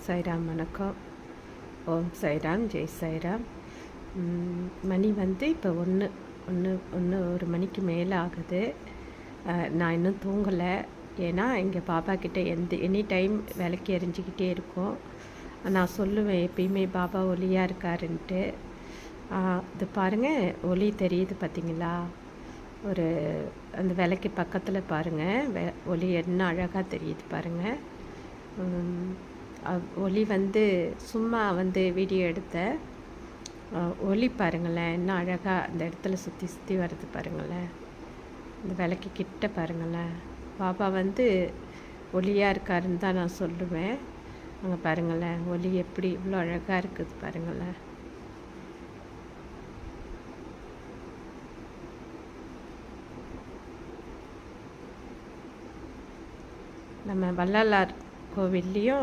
சாய்ராம் வணக்கம். ஓம் சாய்ராம், ஜெய் சாய்ராம். மணி வந்து இப்போ ஒரு மணிக்கு மேலே ஆகுது. நான் இன்னும் தூங்கலை. ஏன்னா இங்கே பாப்பா கிட்டே எனி டைம் விளக்கி எரிஞ்சிக்கிட்டே இருக்கும். நான் சொல்லுவேன் எப்பயுமே பாபா ஒளியாக இருக்காருன்ட்டு. இது பாருங்கள், ஒளி தெரியுது பார்த்தீங்களா? அந்த விளக்கு பக்கத்தில் பாருங்கள், ஒளி என்ன அழகாக தெரியுது பாருங்கள். ஒளி வந்து சும்மா வீடியோ எடுத்த ஒளி பாருங்களேன், என்ன அழகாக அந்த இடத்துல சுற்றி சுற்றி வருது பாருங்களேன். இந்த விளக்கு கிட்ட பாருங்களேன், பாபா ஒளியாக இருக்காருன்னு தான் நான் சொல்லுவேன். அங்கே பாருங்களேன், ஒளி எப்படி இவ்வளோ அழகாக இருக்குது பாருங்களேன். நம்ம வள்ளலார் கோவில்லையும்